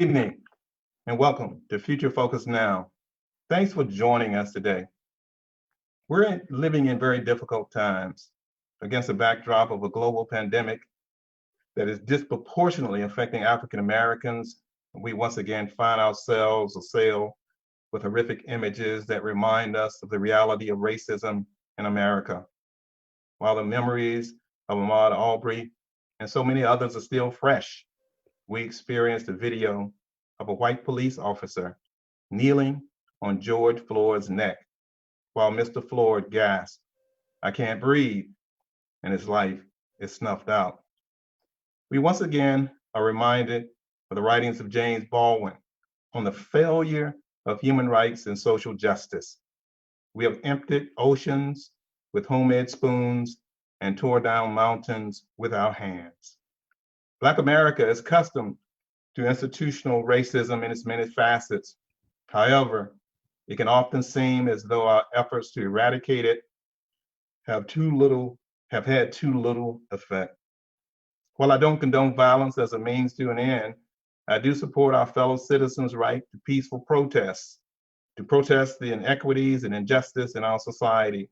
Evening and welcome to Future Focus Now. Thanks for joining us today. We're living in very difficult times against a backdrop of a global pandemic that is disproportionately affecting African Americans. We once again find ourselves assailed with horrific images that remind us of the reality of racism in America. While the memories of Ahmaud Arbery and so many others are still fresh, we experienced a video of a white police officer kneeling on George Floyd's neck while Mr. Floyd gasped, "I can't breathe," and his life is snuffed out. We once again are reminded of the writings of James Baldwin on the failure of human rights and social justice. We have emptied oceans with homemade spoons and tore down mountains with our hands. Black America is accustomed to institutional racism in its many facets. However, it can often seem as though our efforts to eradicate it have had too little effect. While I don't condone violence as a means to an end, I do support our fellow citizens' right to peaceful protests, to protest the inequities and injustice in our society.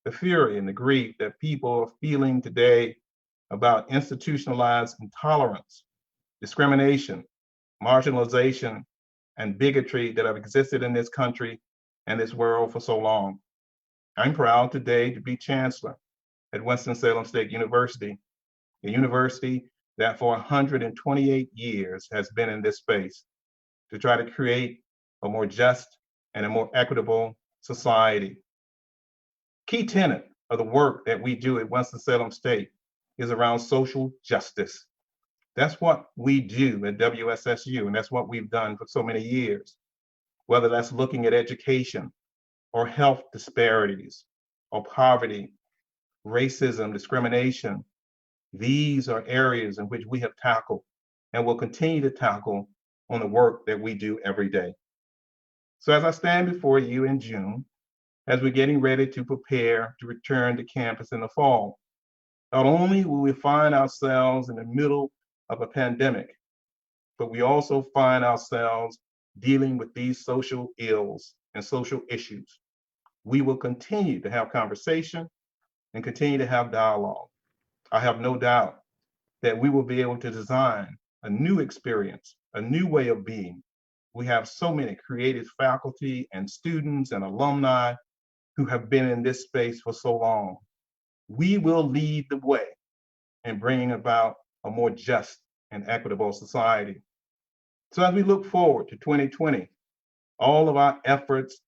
The fury and the grief that people are feeling today about institutionalized intolerance, discrimination, marginalization, and bigotry that have existed in this country and this world for so long. I'm proud today to be chancellor at Winston-Salem State University, a university that for 128 years has been in this space to try to create a more just and a more equitable society. Key tenet of the work that we do at Winston-Salem State is around social justice. That's what we do at WSSU, and that's what we've done for so many years, whether that's looking at education or health disparities or poverty, racism, discrimination. These are areas in which we have tackled and will continue to tackle on the work that we do every day. So as I stand before you in June, as we're getting ready to prepare to return to campus in the fall, not only will we find ourselves in the middle of a pandemic, but we also find ourselves dealing with these social ills and social issues. We will continue to have conversation and continue to have dialogue. I have no doubt that we will be able to design a new experience, a new way of being. We have so many creative faculty and students and alumni who have been in this space for so long. We will lead the way in bringing about a more just and equitable society. So as we look forward to 2020, all of our efforts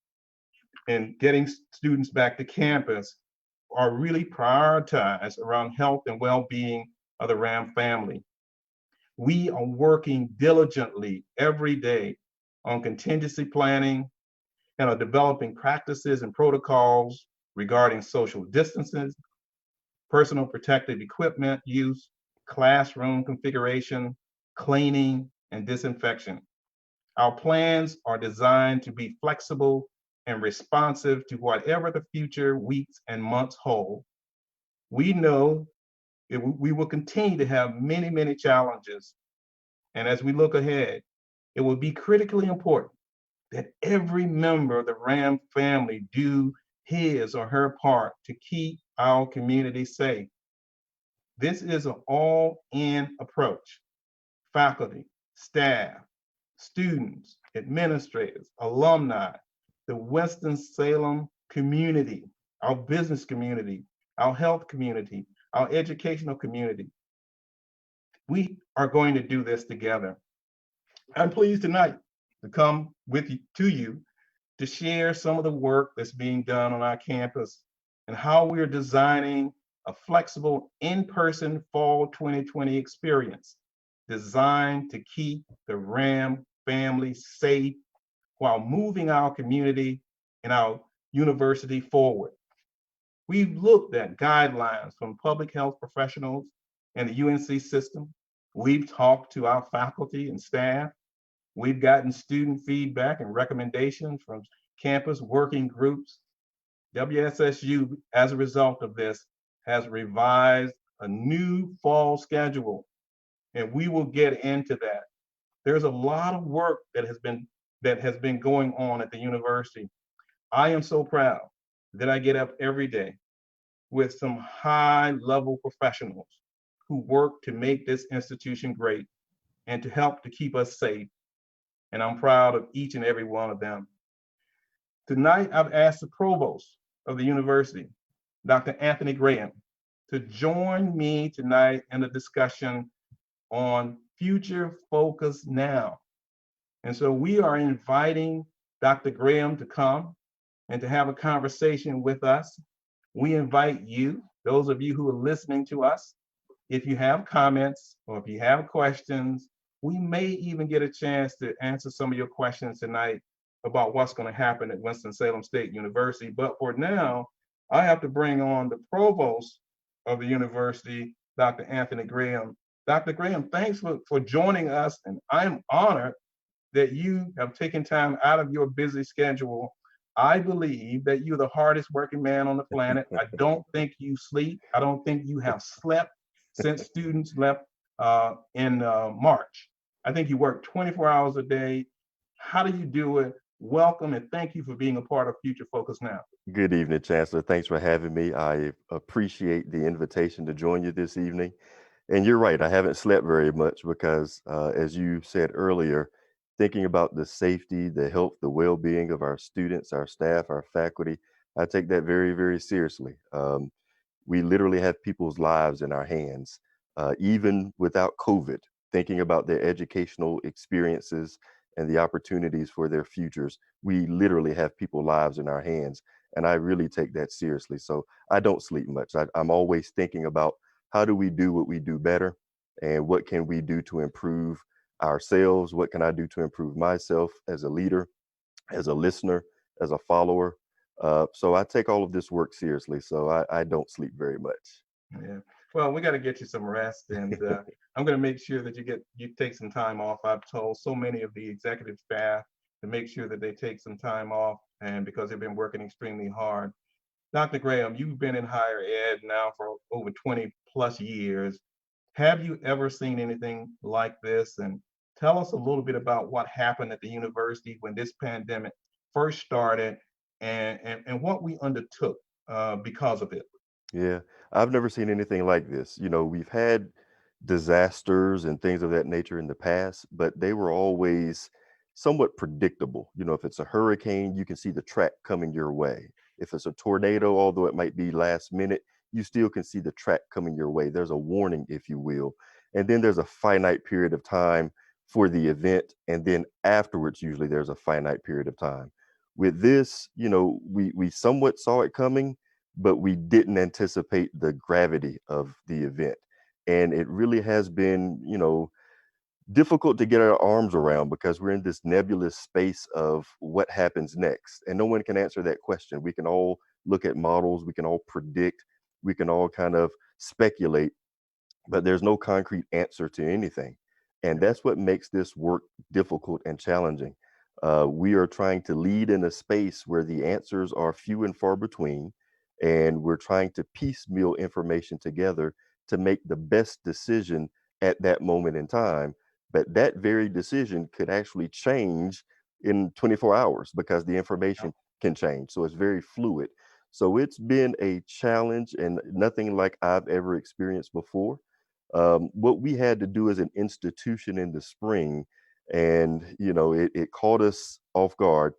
in getting students back to campus are really prioritized around health and well-being of the RAM family. We are working diligently every day on contingency planning and are developing practices and protocols regarding social distances, personal protective equipment use, classroom configuration, cleaning, and disinfection. Our plans are designed to be flexible and responsive to whatever the future weeks and months hold. We know we will continue to have many, many challenges. And as we look ahead, it will be critically important that every member of the RAM family do his or her part to keep our community safe. This is an all-in approach. Faculty, staff, students, administrators, alumni, the Winston-Salem community, our business community, our health community, our educational community. We are going to do this together. I'm pleased tonight to come to you to share some of the work that's being done on our campus and how we're designing a flexible in-person fall 2020 experience designed to keep the RAM family safe while moving our community and our university forward. We've looked at guidelines from public health professionals and the UNC system. We've talked to our faculty and staff. We've gotten student feedback and recommendations from campus working groups. WSSU, as a result of this, has revised a new fall schedule, and we will get into that. There's a lot of work that has been going on at the university. I am so proud that I get up every day with some high level professionals who work to make this institution great and to help to keep us safe. And I'm proud of each and every one of them. Tonight, I've asked the provost of the university, Dr. Anthony Graham, to join me tonight in a discussion on Future Focus Now. And so we are inviting Dr. Graham to come and to have a conversation with us. We invite you, those of you who are listening to us, if you have comments or if you have questions, we may even get a chance to answer some of your questions tonight about what's going to happen at Winston-Salem State University. But for now, I have to bring on the provost of the university, Dr. Anthony Graham. Dr. Graham, thanks for joining us, and I'm honored that you have taken time out of your busy schedule. I believe that you're the hardest working man on the planet. I don't think you sleep. I don't think you have slept since students left in March. I think you work 24 hours a day. How do you do it? Welcome and thank you for being a part of Future Focus Now. Good evening, Chancellor. Thanks for having me. I appreciate the invitation to join you this evening. And you're right, I haven't slept very much because, as you said earlier, thinking about the safety, the health, the well-being of our students, our staff, our faculty, I take that very, very seriously. We literally have people's lives in our hands, even without COVID, thinking about their educational experiences and the opportunities for their futures. We literally have people's lives in our hands. And I really take that seriously. So I don't sleep much. I'm always thinking about how do we do what we do better and what can we do to improve ourselves? What can I do to improve myself as a leader, as a listener, as a follower? So I take all of this work seriously. So I don't sleep very much. Yeah. Well, we got to get you some rest, and I'm going to make sure that you take some time off. I've told so many of the executive staff to make sure that they take some time off, and because they've been working extremely hard. Dr. Graham, you've been in higher ed now for over 20 plus years. Have you ever seen anything like this? And tell us a little bit about what happened at the university when this pandemic first started and what we undertook because of it. Yeah, I've never seen anything like this. You know, we've had disasters and things of that nature in the past, but they were always somewhat predictable. You know, if it's a hurricane, you can see the track coming your way. If it's a tornado, although it might be last minute, you still can see the track coming your way. There's a warning, if you will. And then there's a finite period of time for the event. And then afterwards, usually there's a finite period of time. With this, you know, we somewhat saw it coming, but we didn't anticipate the gravity of the event. And it really has been, you know, difficult to get our arms around because we're in this nebulous space of what happens next. And no one can answer that question. We can all look at models, we can all predict, we can all kind of speculate, but there's no concrete answer to anything. And that's what makes this work difficult and challenging. We are trying to lead in a space where the answers are few and far between, and we're trying to piecemeal information together to make the best decision at that moment in time. But that very decision could actually change in 24 hours because the information can change. So it's very fluid. So it's been a challenge and nothing like I've ever experienced before. What we had to do as an institution in the spring, and you know, it caught us off guard.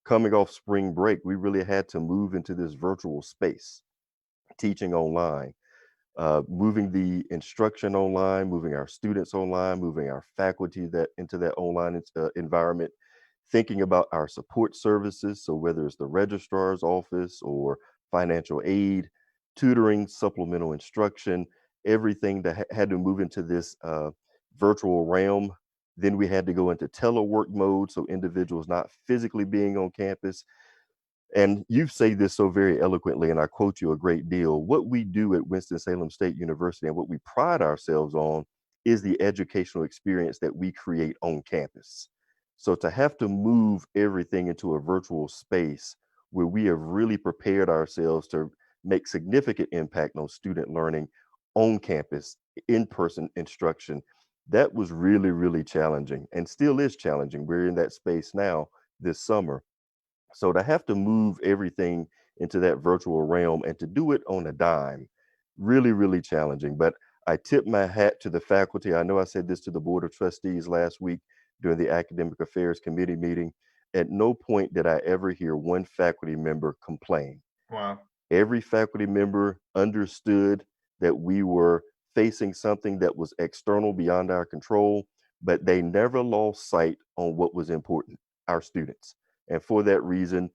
Coming off spring break, we really had to move into this virtual space, teaching online, moving the instruction online, moving our students online, moving our faculty that into that online environment, thinking about our support services. So whether it's the registrar's office or financial aid, tutoring, supplemental instruction, everything that had to move into this virtual realm. Then we had to go into telework mode, so individuals not physically being on campus. And you say this so very eloquently, and I quote you a great deal. What we do at Winston-Salem State University and what we pride ourselves on is the educational experience that we create on campus. So to have to move everything into a virtual space where we have really prepared ourselves to make significant impact on student learning on campus, in-person instruction, That was really, really challenging and still is challenging. We're in that space now this summer. So to have to move everything into that virtual realm and to do it on a dime, really, really challenging. But I tip my hat to the faculty. I know I said this to the Board of Trustees last week during the Academic Affairs Committee meeting. At no point did I ever hear one faculty member complain. Wow. Every faculty member understood that we were facing something that was external beyond our control, but they never lost sight on what was important, our students. And for that reason,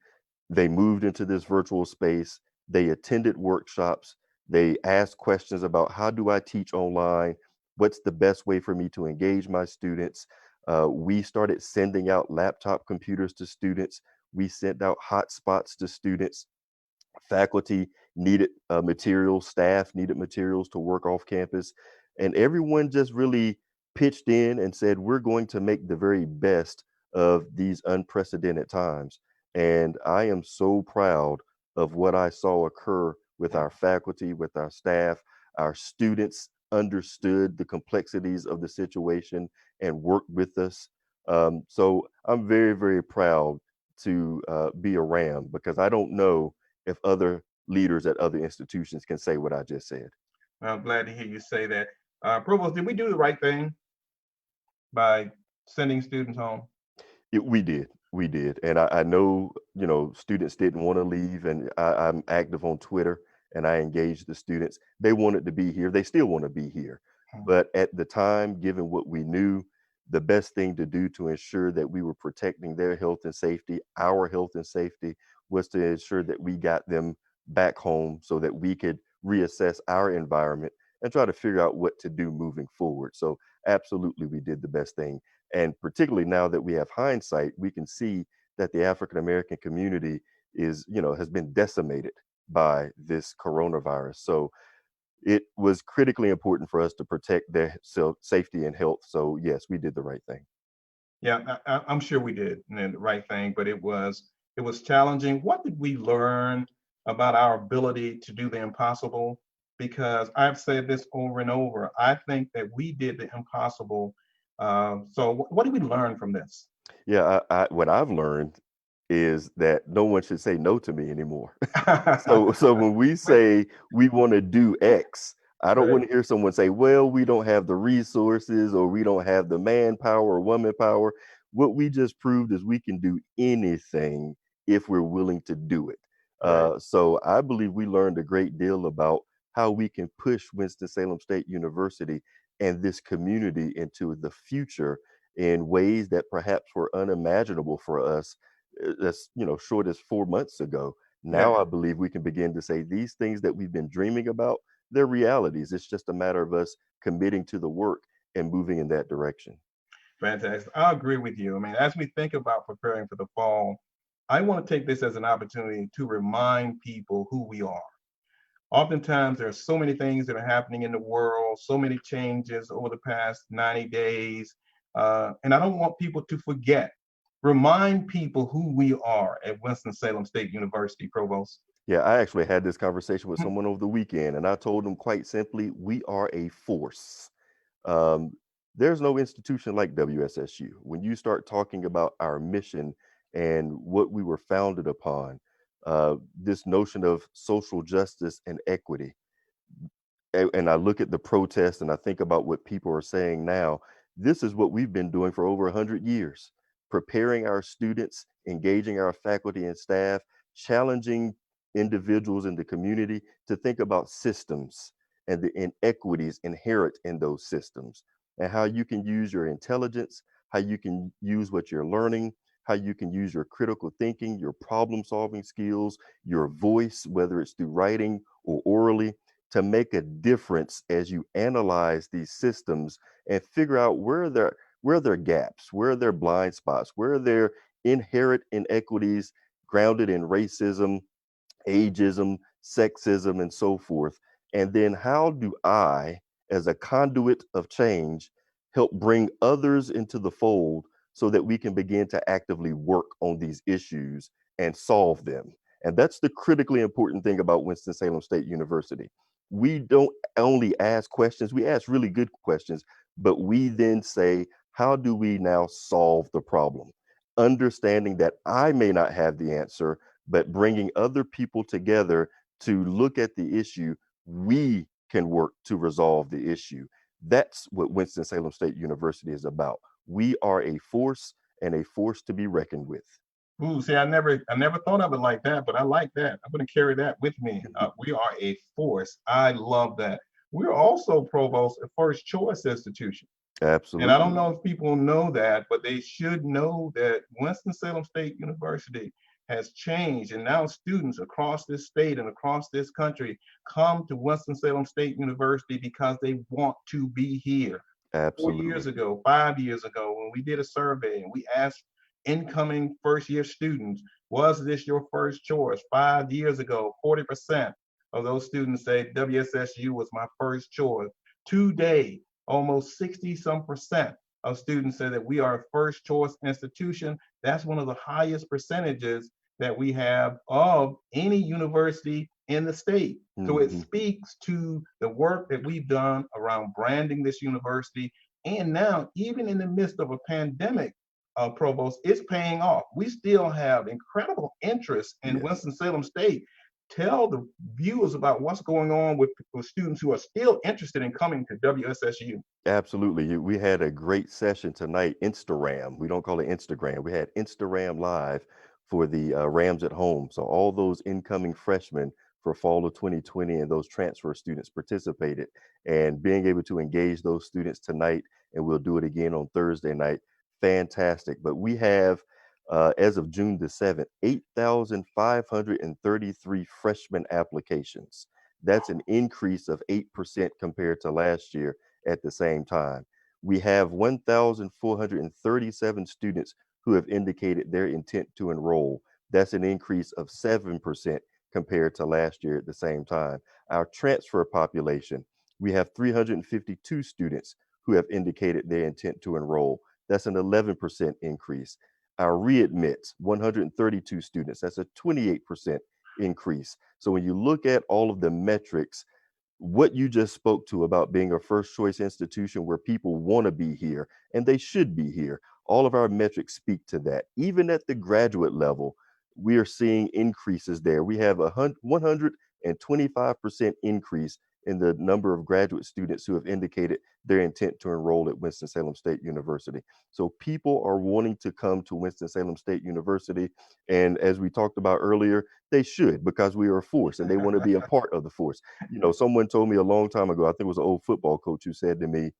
they moved into this virtual space. They attended workshops. They asked questions about how do I teach online? What's the best way for me to engage my students? We started sending out laptop computers to students. We sent out hotspots to students. Faculty needed materials, staff needed materials to work off campus, and everyone just really pitched in and said, we're going to make the very best of these unprecedented times. And I am so proud of what I saw occur with our faculty, with our staff. Our students understood the complexities of the situation and worked with us. So I'm very, very proud to be a Ram, because I don't know if other leaders at other institutions can say what I just said. I'm glad to hear you say that. Provost, did we do the right thing by sending students home? We did, and I know, students didn't want to leave, and I'm active on Twitter, and I engage the students. They wanted to be here. They still want to be here, Hmm. but at the time, given what we knew, the best thing to do to ensure that we were protecting their health and safety, our health and safety, was to ensure that we got them back home so that we could reassess our environment and try to figure out what to do moving forward. So absolutely, we did the best thing. And particularly now that we have hindsight, we can see that the African American community has been decimated by this coronavirus. So it was critically important for us to protect their safety and health. So yes, we did the right thing. Yeah, I'm sure we did the right thing, but it was challenging. What did we learn about our ability to do the impossible? Because I've said this over and over. I think that we did the impossible. So, what did we learn from this? Yeah, what I've learned is that no one should say no to me anymore. So when we say we want to do X, I don't Right, want to hear someone say, well, we don't have the resources or we don't have the manpower or woman power. What we just proved is we can do anything if we're willing to do it. right. So I believe we learned a great deal about how we can push Winston-Salem State University and this community into the future in ways that perhaps were unimaginable for us as short as 4 months ago. Yeah, Now I believe we can begin to say these things that we've been dreaming about, they're realities. It's just a matter of us committing to the work and moving in that direction. fantastic. I agree with you. I mean, as we think about preparing for the fall, I want to take this as an opportunity to remind people who we are. Oftentimes, there are so many things that are happening in the world, so many changes over the past 90 days. And I don't want people to forget. Remind people who we are at Winston-Salem State University, Provost. Yeah, I actually had this conversation with someone over the weekend, and I told them quite simply, we are a force. Um, there's no institution like WSSU. When you start talking about our mission and what we were founded upon, this notion of social justice and equity, and I look at the protests and I think about what people are saying now, this is what we've been doing for over 100 years, preparing our students, engaging our faculty and staff, challenging individuals in the community to think about systems and the inequities inherent in those systems, and how you can use your intelligence, how you can use what you're learning, how you can use your critical thinking, your problem solving skills, your voice, whether it's through writing or orally, to make a difference as you analyze these systems and figure out where are their gaps, where are their blind spots, where are their inherent inequities grounded in racism, ageism, sexism, and so forth. And then how do I, as a conduit of change, help bring others into the fold so that we can begin to actively work on these issues and solve them? And that's the critically important thing about Winston-Salem State University. We don't only ask questions, we ask really good questions, but we then say, how do we now solve the problem? Understanding that I may not have the answer, but bringing other people together to look at the issue, we can work to resolve the issue. That's what Winston-Salem State University is about. We are a force and a force to be reckoned with. Ooh, see, I never thought of it like that, but I like that. I'm going to carry that with me. We are a force. I love that. We're also, Provost, a first choice institution. And I don't Absolutely. know if people know that, but they should know that Winston-Salem State University has changed. And now students across this state and across this country come to Winston-Salem State University because they want to be here. 4 years Absolutely. ago, 5 years ago, when we did a survey and we asked incoming first year students, was this your first choice? 5 years ago, 40% of those students say WSSU was my first choice. Today, almost 60 some percent of students say that we are a first choice institution. That's one of the highest percentages that we have of any university in the state. So it Mhm. speaks to the work that we've done around branding this university. And now, even in the midst of a pandemic, Provost, it's paying off. We still have incredible interest in Yes. Winston-Salem State. Tell the viewers about what's going on with students who are still interested in coming to WSSU. Absolutely. We had a great session tonight, Instagram. We don't call it Instagram. We had Instagram Live for the Rams at home. So all those incoming freshmen for fall of 2020 and those transfer students participated. And being able to engage those students tonight, and we'll do it again on Thursday night, fantastic. But we have, as of June the 7th, 8,533 freshman applications. That's an increase of 8% compared to last year at the same time. We have 1,437 students who have indicated their intent to enroll. That's an increase of 7% compared to last year at the same time. Our transfer population, we have 352 students who have indicated their intent to enroll. That's an 11% increase. Our readmits, 132 students. That's a 28% increase. So when you look at all of the metrics, what you just spoke to about being a first choice institution where people want to be here and they should be here, all of our metrics speak to that. Even at the graduate level, we are seeing increases there. We have a 125% increase in the number of graduate students who have indicated their intent to enroll at Winston-Salem State University. So people are wanting to come to Winston-Salem State University. And as we talked about earlier, they should, because we are a force and they want to be a part of the force. Someone told me a long time ago, I think it was an old football coach who said to me,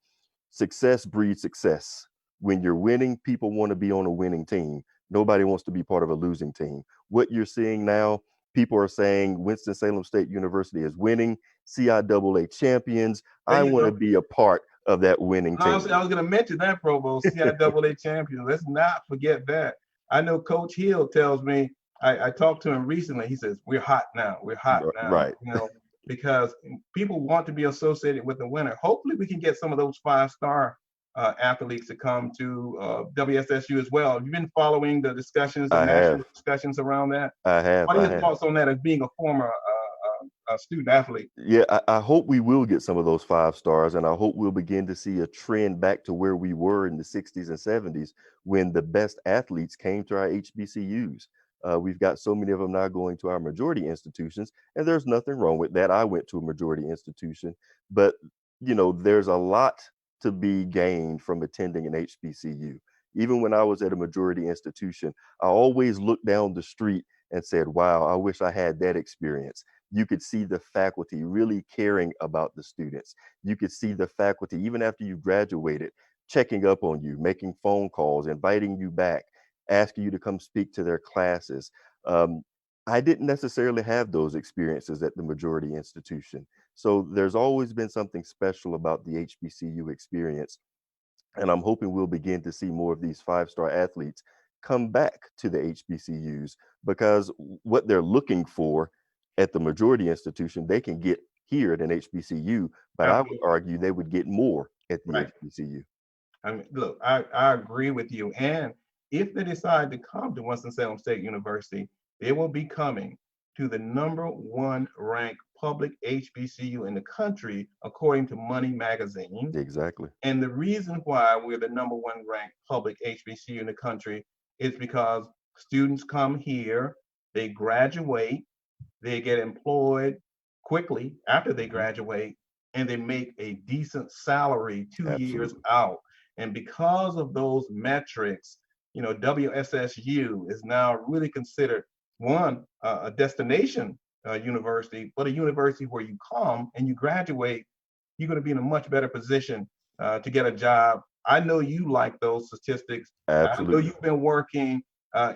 success breeds success. When you're winning, people want to be on a winning team. Nobody wants to be part of a losing team. What you're seeing now, people are saying Winston-Salem State University is winning, CIAA champions. There I you want to go. be a part of that winning No, team. I was going to mention that, Provost, CIAA champion. Let's not forget that. I know Coach Hill tells me, I talked to him recently. He says, we're hot now. We're hot now, Right. because people want to be associated with the winner. Hopefully, we can get some of those five-star athletes to come to WSSU as well. Have you been following the discussions, the I national have. discussions around that? I have. What are I your have. thoughts on that as being a former student athlete? Yeah, I hope we will get some of those five stars, and I hope we'll begin to see a trend back to where we were in the 60s and 70s when the best athletes came to our HBCUs. We've got so many of them now going to our majority institutions, and there's nothing wrong with that. I went to a majority institution, but there's a lot to be gained from attending an HBCU. Even when I was at a majority institution, I always looked down the street and said, wow, I wish I had that experience. You could see the faculty really caring about the students. You could see the faculty, even after you graduated, checking up on you, making phone calls, inviting you back, asking you to come speak to their classes. Um, I didn't necessarily have those experiences at the majority institution. So there's always been something special about the HBCU experience. And I'm hoping we'll begin to see more of these five-star athletes come back to the HBCUs, because what they're looking for at the majority institution, they can get here at an HBCU, but I would Absolutely. argue they would get more at the Right. HBCU. I mean, look, I agree with you. And if they decide to come to Winston-Salem State University, they will be coming to the #1 ranked public HBCU in the country, according to Money Magazine. Exactly. And the reason why we're the #1 ranked public HBCU in the country is because students come here, they graduate, they get employed quickly after they Hmm. graduate, and they make a decent salary 2 years Absolutely. out. And because of those metrics, WSSU is now really considered one, a destination university, but a university where you come and you graduate, you're going to be in a much better position to get a job. I know you like those statistics. I know Absolutely. you've been working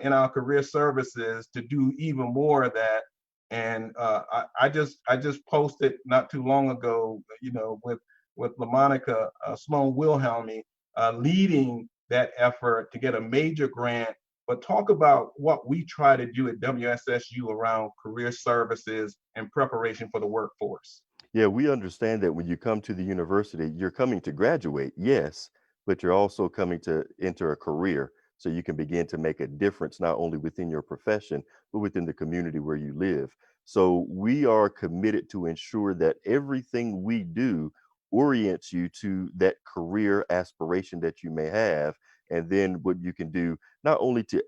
in our career services to do even more of that. And I just posted not too long ago, with LaMonica Sloan Wilhelmy leading that effort to get a major grant. But talk about what we try to do at WSSU around career services and preparation for the workforce. Yeah, we understand that when you come to the university, you're coming to graduate, yes, but you're also coming to enter a career so you can begin to make a difference not only within your profession, but within the community where you live. So we are committed to ensure that everything we do orients you to that career aspiration that you may have, and then what you can do not only to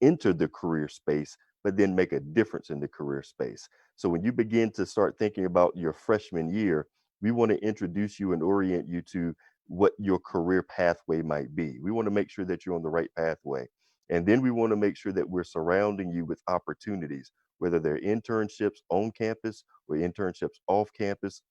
enter the career space, but then make a difference in the career space. So when you begin to start thinking about your freshman year, we want to introduce you and orient you to what your career pathway might be. We want to make sure that you're on the right pathway. And then we want to make sure that we're surrounding you with opportunities, whether they're internships on campus or internships off campus,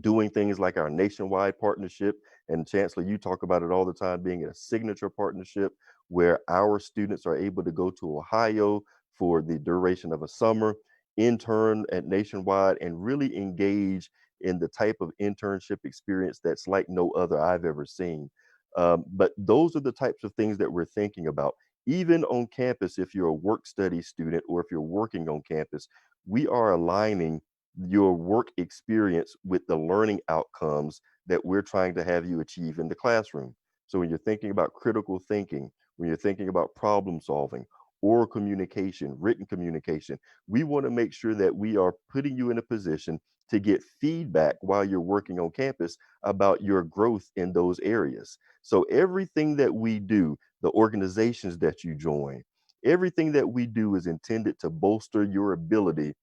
doing things like our nationwide partnership. And Chancellor, you talk about it all the time, being a signature partnership where our students are able to go to Ohio for the duration of a summer, intern at Nationwide, and really engage in the type of internship experience that's like no other I've ever seen. But those are the types of things that we're thinking about. Even on campus, if you're a work study student or if you're working on campus, we are aligning your work experience with the learning outcomes that we're trying to have you achieve in the classroom. So when you're thinking about critical thinking, when you're thinking about problem solving, oral communication, written communication, we want to make sure that we are putting you in a position to get feedback while you're working on campus about your growth in those areas. So everything that we do, the organizations that you join, everything that we do is intended to bolster your ability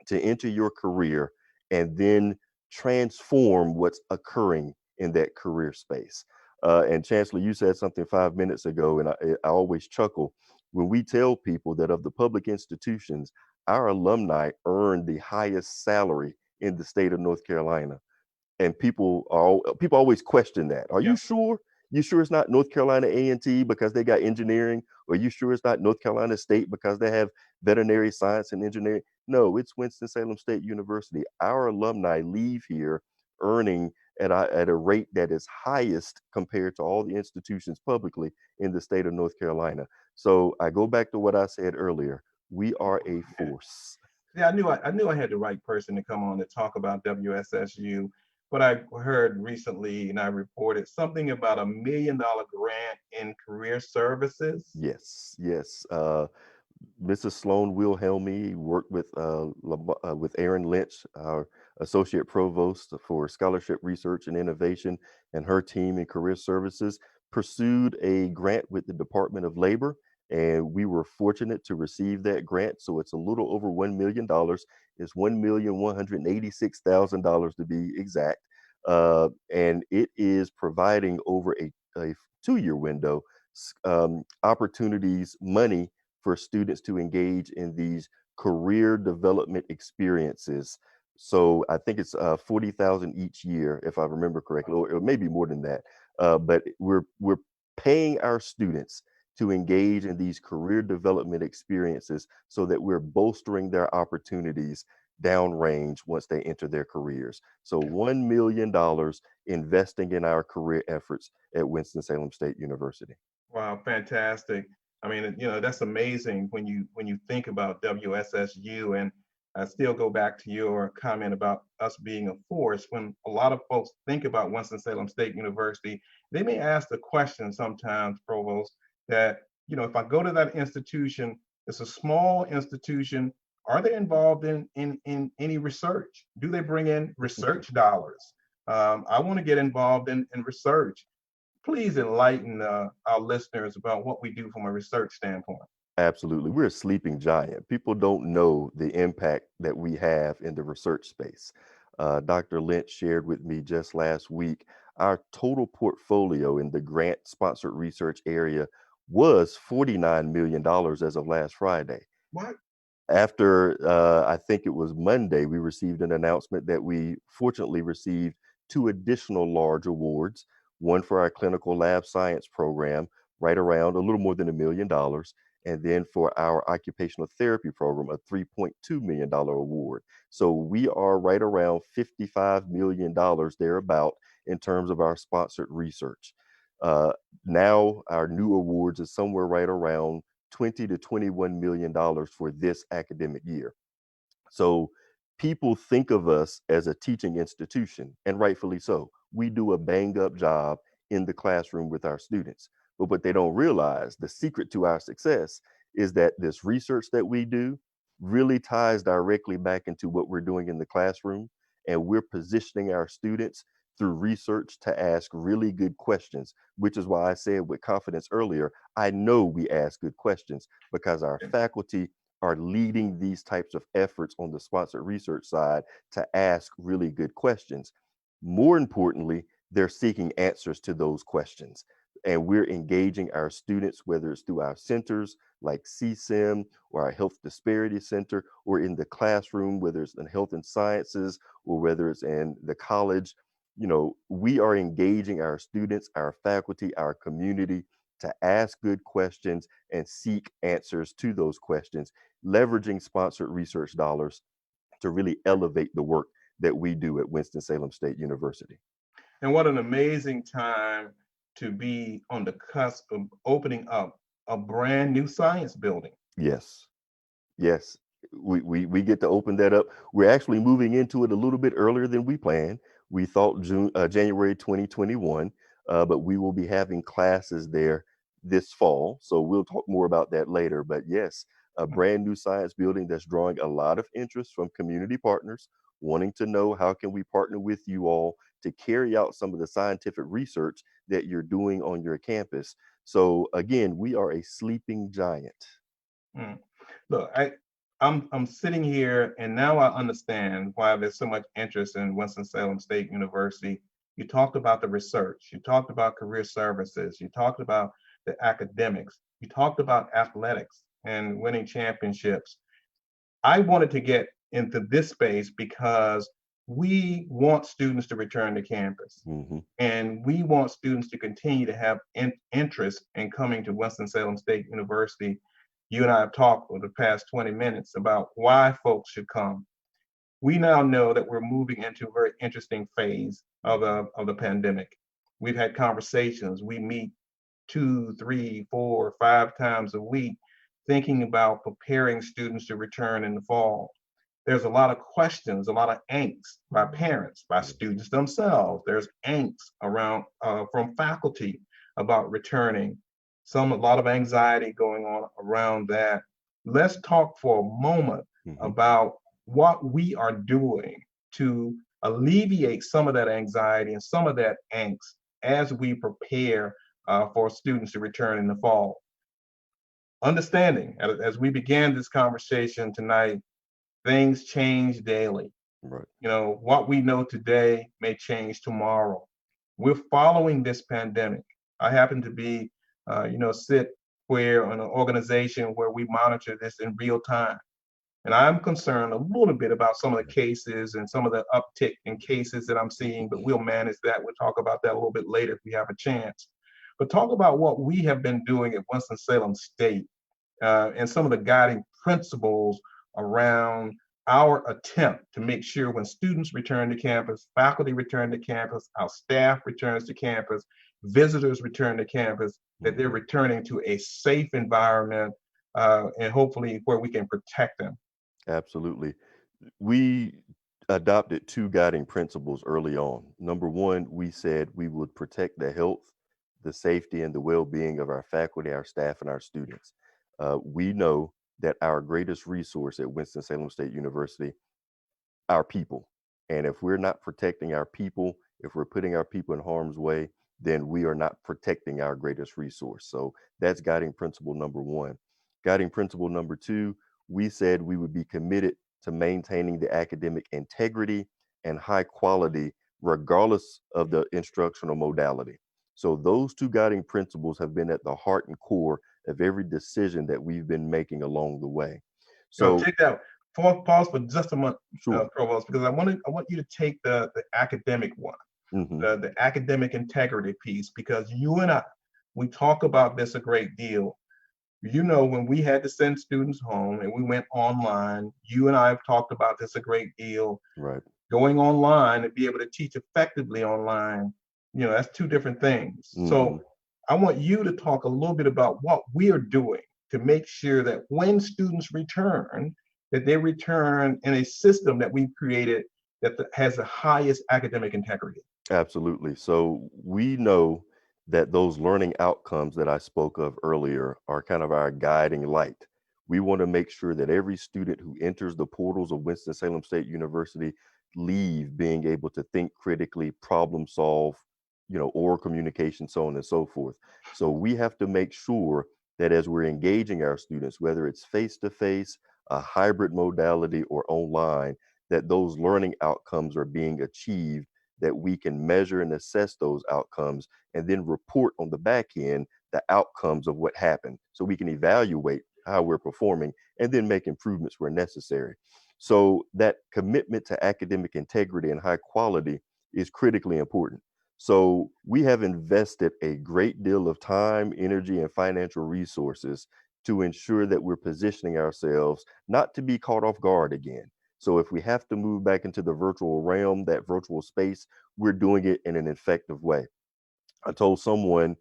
to enter your career and then transform what's occurring in that career space. And Chancellor, you said something 5 minutes ago, and I always chuckle when we tell people that of the public institutions, our alumni earn the highest salary in the state of North Carolina. And people always question that. Are you Yep. sure? You sure it's not North Carolina A&T because they got engineering? Or you sure it's not North Carolina State because they have veterinary science and engineering? No, it's Winston-Salem State University. Our alumni leave here earning at a rate that is highest compared to all the institutions publicly in the state of North Carolina. So I go back to what I said earlier. We are a force. Yeah, I knew I had the right person to come on to talk about WSSU, but I heard recently and I reported something about $1 million grant in career services. Yes, yes. Mrs. Sloan Wilhelmy worked with Aaron Lynch, our associate provost for scholarship research and innovation, and her team in career services pursued a grant with the Department of Labor, and we were fortunate to receive that grant. So it's a little over $1 million. It's $1,186,000 to be exact, and it is providing over a 2 year window opportunities, money for students to engage in these career development experiences. So I think it's 40,000 each year, if I remember correctly, or maybe more than that. But we're paying our students to engage in these career development experiences so that we're bolstering their opportunities downrange once they enter their careers. So $1 million investing in our career efforts at Winston-Salem State University. Wow, fantastic. I mean, that's amazing when you think about WSSU. And I still go back to your comment about us being a force. When a lot of folks think about Winston-Salem State University, they may ask the question sometimes, Provost, that, if I go to that institution, it's a small institution. Are they involved in any research? Do they bring in research dollars? I want to get involved in research. Please enlighten our listeners about what we do from a research standpoint. Absolutely. We're a sleeping giant. People don't know the impact that we have in the research space. Dr. Lynch shared with me just last week our total portfolio in the grant sponsored research area was $49 million as of last Friday. What? After I think it was Monday, we received an announcement that we fortunately received two additional large awards, one for our clinical lab science program, right around a little more than $1 million, and then for our occupational therapy program, a $3.2 million award. So we are right around $55 million thereabout in terms of our sponsored research. Uh, Now our new awards is somewhere right around 20 to 21 million dollars for this academic year. So people think of us as a teaching institution, and rightfully so. We do a bang up job in the classroom with our students. But what they don't realize, the secret to our success is that this research that we do really ties directly back into what we're doing in the classroom. And we're positioning our students through research to ask really good questions, which is why I said with confidence earlier, I know we ask good questions because our faculty are leading these types of efforts on the sponsored research side to ask really good questions. More importantly, they're seeking answers to those questions. And we're engaging our students, whether it's through our centers like CSIM or our Health Disparity Center, or in the classroom, whether it's in health and sciences or whether it's in the college. We are engaging our students, our faculty, our community to ask good questions and seek answers to those questions, leveraging sponsored research dollars to really elevate the work that we do at Winston-Salem State University. And what an amazing time to be on the cusp of opening up a brand new science building. Yes, yes. We get to open that up. We're actually moving into it a little bit earlier than we planned. We thought January 2021, but we will be having classes there this fall. So we'll talk more about that later. But yes, a brand new science building that's drawing a lot of interest from community partners wanting to know how can we partner with you all to carry out some of the scientific research that you're doing on your campus. So again, we are a sleeping giant. Mm. Look, I'm sitting here and now I understand why there's so much interest in Winston-Salem State University. You talked about the research, you talked about career services, you talked about the academics, you talked about athletics and winning championships. I wanted to get into this space because we want students to return to campus Hmm. and we want students to continue to have interest in coming to Winston-Salem State University. You and I have talked for the past 20 minutes about why folks should come. We now know that we're moving into a very interesting phase of the pandemic. We've had conversations. We meet two, three, four, five times a week, thinking about preparing students to return in the fall. There's a lot of questions, a lot of angst by parents, by students themselves. There's angst around from faculty about returning. A lot of anxiety going on around that. Let's talk for a moment Hmm. about what we are doing to alleviate some of that anxiety and some of that angst as we prepare for students to return in the fall. Understanding, as we began this conversation tonight, things change daily. Right. What we know today may change tomorrow. We're following this pandemic. I happen to be, sit where in an organization where we monitor this in real time. And I'm concerned a little bit about some of the cases and some of the uptick in cases that I'm seeing, but we'll manage that. We'll talk about that a little bit later if we have a chance. But talk about what we have been doing at Winston-Salem State and some of the guiding principles around our attempt to make sure when students return to campus, faculty return to campus, our staff returns to campus, visitors return to campus, that they're Mhm. returning to a safe environment and hopefully where we can protect them. Absolutely. We adopted two guiding principles early on. Number one, we said we would protect the health, the safety, and the well being of our faculty, our staff, and our students. We know that our greatest resource at Winston-Salem State University, our people. And if we're not protecting our people, if we're putting our people in harm's way, then we are not protecting our greatest resource. So that's guiding principle number one. Guiding principle number two, we said we would be committed to maintaining the academic integrity and high quality, regardless of the instructional modality. So those two guiding principles have been at the heart and core of every decision that we've been making along the way. So, Take that. Pause for just a moment, sure. Provost, because I want you to take the academic one, Hmm. the academic integrity piece, because you and I, we talk about this a great deal. You know, when we had to send students home and we went online, you and I have talked about this a great deal. Right. Going online and be able to teach effectively online, that's two different things. Hmm. So I want you to talk a little bit about what we are doing to make sure that when students return, that they return in a system that we've created that has the highest academic integrity. Absolutely. So we know that those learning outcomes that I spoke of earlier are kind of our guiding light. We want to make sure that every student who enters the portals of Winston-Salem State University leave being able to think critically, problem solve, oral communication, so on and so forth. So we have to make sure that as we're engaging our students, whether it's face to face, a hybrid modality, or online, that those learning outcomes are being achieved, that we can measure and assess those outcomes and then report on the back end the outcomes of what happened so we can evaluate how we're performing and then make improvements where necessary. So that commitment to academic integrity and high quality is critically important. So we have invested a great deal of time, energy, and financial resources to ensure that we're positioning ourselves not to be caught off guard again. So if we have to move back into the virtual realm, that virtual space, we're doing it in an effective way. I told someone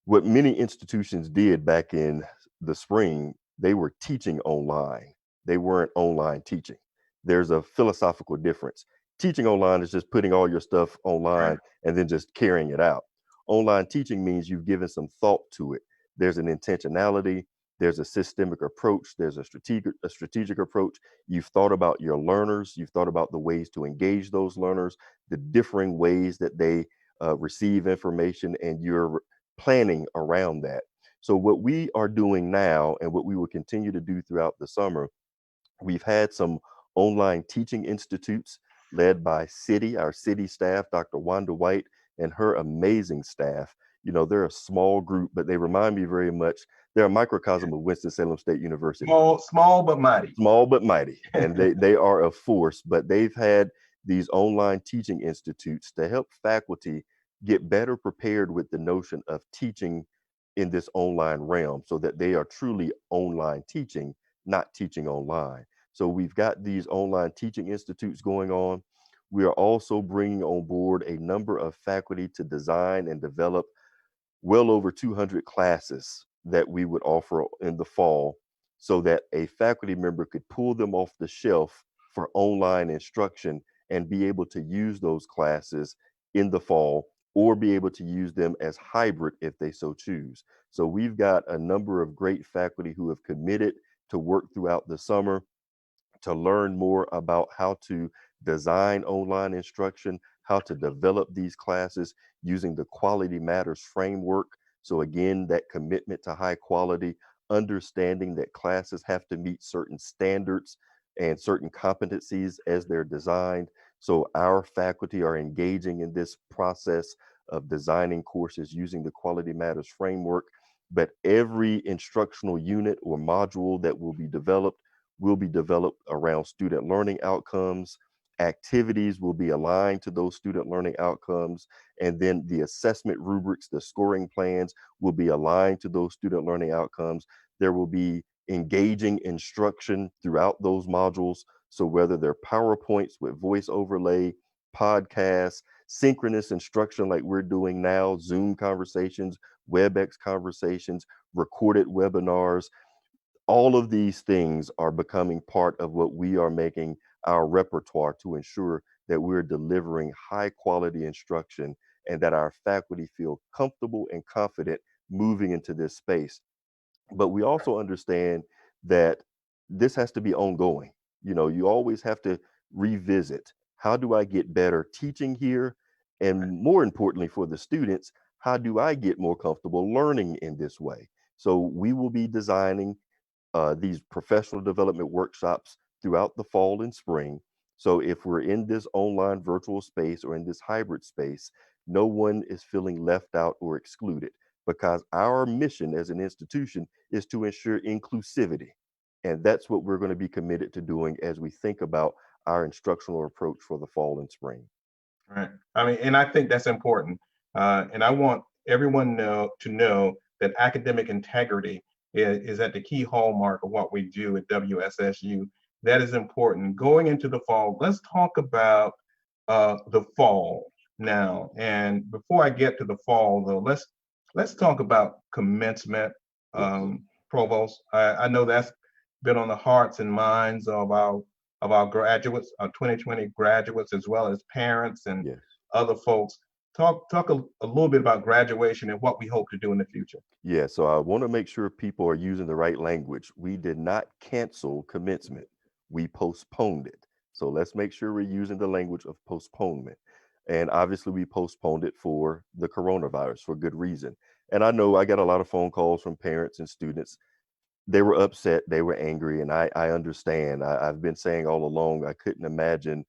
what many institutions did back in the spring, they were teaching online. They weren't online teaching. There's a philosophical difference. Teaching online is just putting all your stuff Right. online and then just carrying it out. Online teaching means you've given some thought to it. There's an intentionality, there's a systemic approach, there's a strategic approach. You've thought about your learners, you've thought about the ways to engage those learners, the differing ways that they receive information, and you're planning around that. So, what we are doing now and what we will continue to do throughout the summer, we've had some online teaching institutes led by our city staff, Dr. Wanda White, and her amazing staff. They're a small group, but they remind me very much. They're a microcosm of Winston-Salem State University. Small but mighty. Small but mighty, and they are a force. But they've had these online teaching institutes to help faculty get better prepared with the notion of teaching in this online realm, so that they are truly online teaching, not teaching online. So we've got these online teaching institutes going on. We are also bringing on board a number of faculty to design and develop well over 200 classes that we would offer in the fall, so that a faculty member could pull them off the shelf for online instruction and be able to use those classes in the fall, or be able to use them as hybrid if they so choose. So we've got a number of great faculty who have committed to work throughout the summer to learn more about how to design online instruction, how to develop these classes using the Quality Matters framework. So, again, that commitment to high quality, understanding that classes have to meet certain standards and certain competencies as they're designed. So, our faculty are engaging in this process of designing courses using the Quality Matters framework. But every instructional unit or module that will be developed around student learning outcomes. Activities will be aligned to those student learning outcomes. And then the assessment rubrics, the scoring plans will be aligned to those student learning outcomes. There will be engaging instruction throughout those modules. So whether they're PowerPoints with voice overlay, podcasts, synchronous instruction like we're doing now, Zoom conversations, WebEx conversations, recorded webinars, all of these things are becoming part of what we are making our repertoire to ensure that we're delivering high quality instruction and that our faculty feel comfortable and confident moving into this space. But we also understand that this has to be ongoing. You always have to revisit, how do I get better teaching here? And more importantly for the students, how do I get more comfortable learning in this way? So we will be designing these professional development workshops throughout the fall and spring. So if we're in this online virtual space or in this hybrid space, no one is feeling left out or excluded, because our mission as an institution is to ensure inclusivity. And that's what we're going to be committed to doing as we think about our instructional approach for the fall and spring. Right. I mean, and I think that's important. And I want everyone to know that academic integrity is at the key hallmark of what we do at WSSU. That is important. Going into the fall, let's talk about the fall now. And before I get to the fall, though, let's talk about commencement, Yes. Provost. I know that's been on the hearts and minds of our graduates, our 2020 graduates, as well as parents and Yes. other folks. Talk a little bit about graduation and what we hope to do in the future. Yeah, so I want to make sure people are using the right language. We did not cancel commencement, we postponed it. So let's make sure we're using the language of postponement. And obviously, we postponed it for the coronavirus for good reason. And I know I got a lot of phone calls from parents and students. They were upset, they were angry, and I understand. I've been saying all along, I couldn't imagine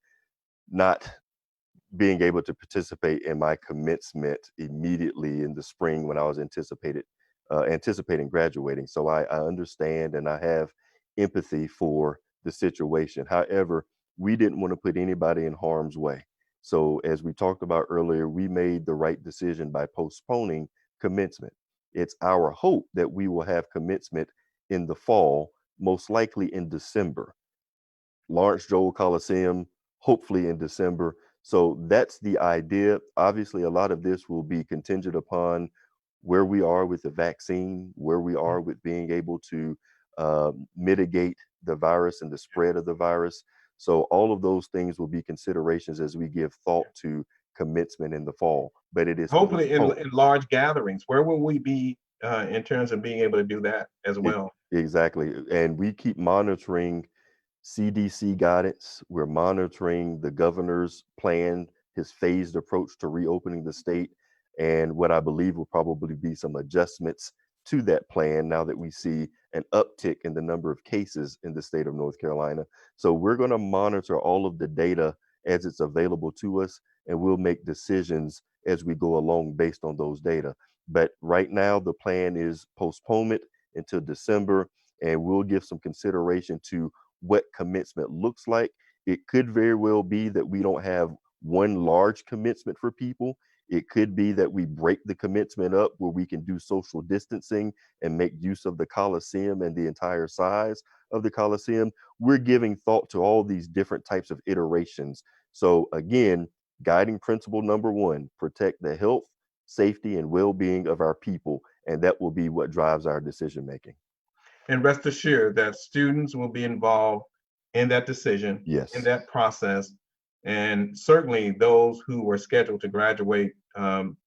not being able to participate in my commencement immediately in the spring when I was anticipating graduating. So I understand and I have empathy for the situation. However, we didn't want to put anybody in harm's way. So as we talked about earlier, we made the right decision by postponing commencement. It's our hope that we will have commencement in the fall, most likely in December. Lawrence Joel Coliseum, hopefully in December. So that's the idea. Obviously, a lot of this will be contingent upon where we are with the vaccine, where we are with being able to mitigate the virus and the spread of the virus. So all of those things will be considerations as we give thought to commencement in the fall. But it is Hopefully, postponed. in large gatherings, where will we be in terms of being able to do that as E- well? Exactly. And we keep monitoring CDC guidance. We're monitoring the governor's plan, his phased approach to reopening the state, and what I believe will probably be some adjustments to that plan now that we see an uptick in the number of cases in the state of North Carolina. So we're going to monitor all of the data as it's available to us, and we'll make decisions as we go along based on those data. But right now, the plan is postponement until December, and we'll give some consideration to what commencement looks like. It could very well be that we don't have one large commencement for people. It could be that we break the commencement up where we can do social distancing and make use of the Coliseum and the entire size of the Coliseum. We're giving thought to all these different types of iterations. So again, guiding principle number one, protect the health, safety, and well-being of our people. And that will be what drives our decision making. And rest assured that students will be involved in that decision, in Yes, that process, and certainly those who were scheduled to graduate